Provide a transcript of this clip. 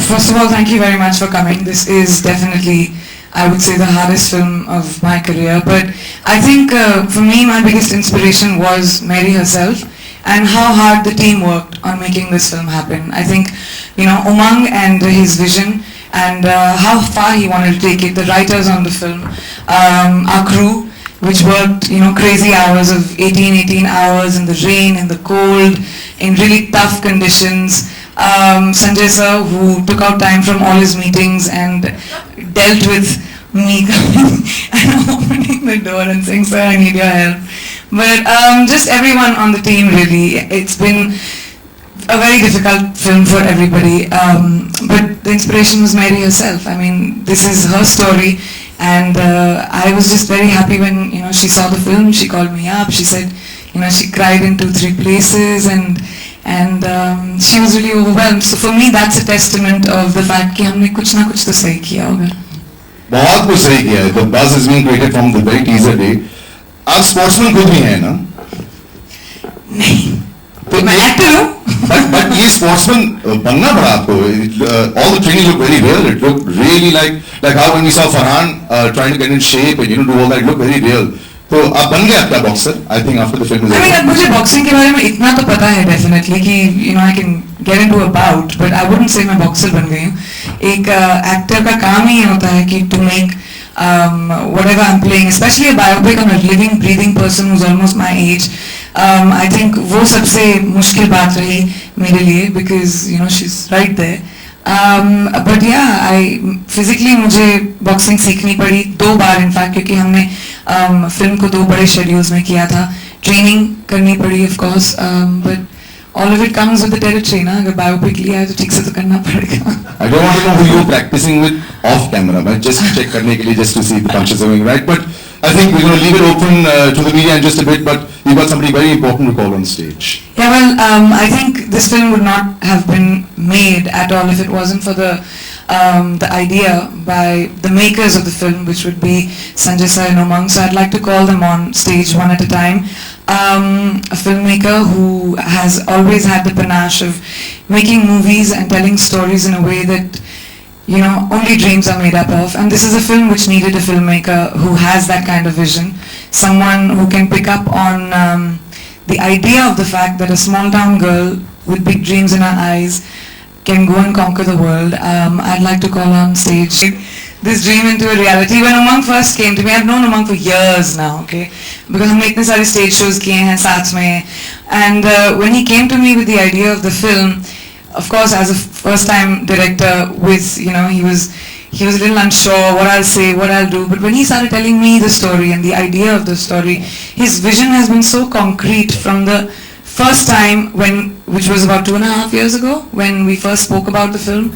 First of all, thank you very much for coming. This is definitely, I would say, the hardest film of my career. But I think for me, my biggest inspiration was Mary herself and how hard the team worked on making this film happen. I think, Umang and his vision and how far he wanted to take it, the writers on the film, our crew, which worked, crazy hours of 18 hours in the rain, in the cold, in really tough conditions. Sanjay sir, who took out time from all his meetings and dealt with me coming and opening the door and saying, sir, I need your help. But just everyone on the team, really. It's been a very difficult film for everybody. But the inspiration was Mary herself. I mean, this is her story. And I was just very happy when, she saw the film. She called me up. She said, she cried in 2-3 places and she was really overwhelmed. So for me, that's a testament of the fact कि हमने कुछ ना कुछ तो सही किया होगा. बहुत कुछ सही किया है. The buzz is being created from the very teaser day. आप sportsman खुद भी हैं ना? नहीं. तो मैं actor हूँ. But ये sportsman बनना पड़ा आपको. All the training looked very real. It looked really like how when we saw Farhan trying to get in shape and do all that, it looked very real. तो आप बन गए आपका boxer. I think after the film. I mean, अब मुझे boxing के बारे में इतना तो पता है डेफिनेटली कि I can get into a bout, but I wouldn't say मैं बॉक्सर बन गई हूँ. एक एक्टर का काम ही होता है कि to make whatever I'm playing, especially a biopic on a living, breathing person who's almost my age. I think वो सबसे मुश्किल बात रही मेरे लिए because she's right there. But yeah, physically मुझे बॉक्सिंग सीखनी पड़ी 2 बार इनफैक्ट क्योंकि हमने फिल्म को 2 बड़े शेड्यूल्स में किया था. ट्रेनिंग करनी पड़ी of course, but all of it comes with the territory ना. अगर बायोपिक लिया है तो ठीक से तो करना पड़ेगा. I don't want to know who you're practicing with off camera, but just check करने के लिए just to see the punches are going right. But I think we're going to leave it open to the media in just a bit. But you've got somebody very important to call on stage. Yeah, well, I think this film would not have been made at all if it wasn't for the idea by the makers of the film, which would be Sanjay sir and Umang. So I'd like to call them on stage one at a time. A filmmaker who has always had the panache of making movies and telling stories in a way that only dreams are made up of. And this is a film which needed a filmmaker who has that kind of vision. Someone who can pick up on the idea of the fact that a small town girl with big dreams in her eyes can go and conquer the world. I'd like to call on stage this dream into a reality. When Umang first came to me, I've known Umang for years now, okay? Because हमने इतने सारे stage shows किए हैं साथ में. And when he came to me with the idea of the film, of course, as a first-time director, he was a little unsure what I'll say, what I'll do. But when he started telling me the story and the idea of the story, his vision has been so concrete from the first time which was about 2.5 years ago, when we first spoke about the film.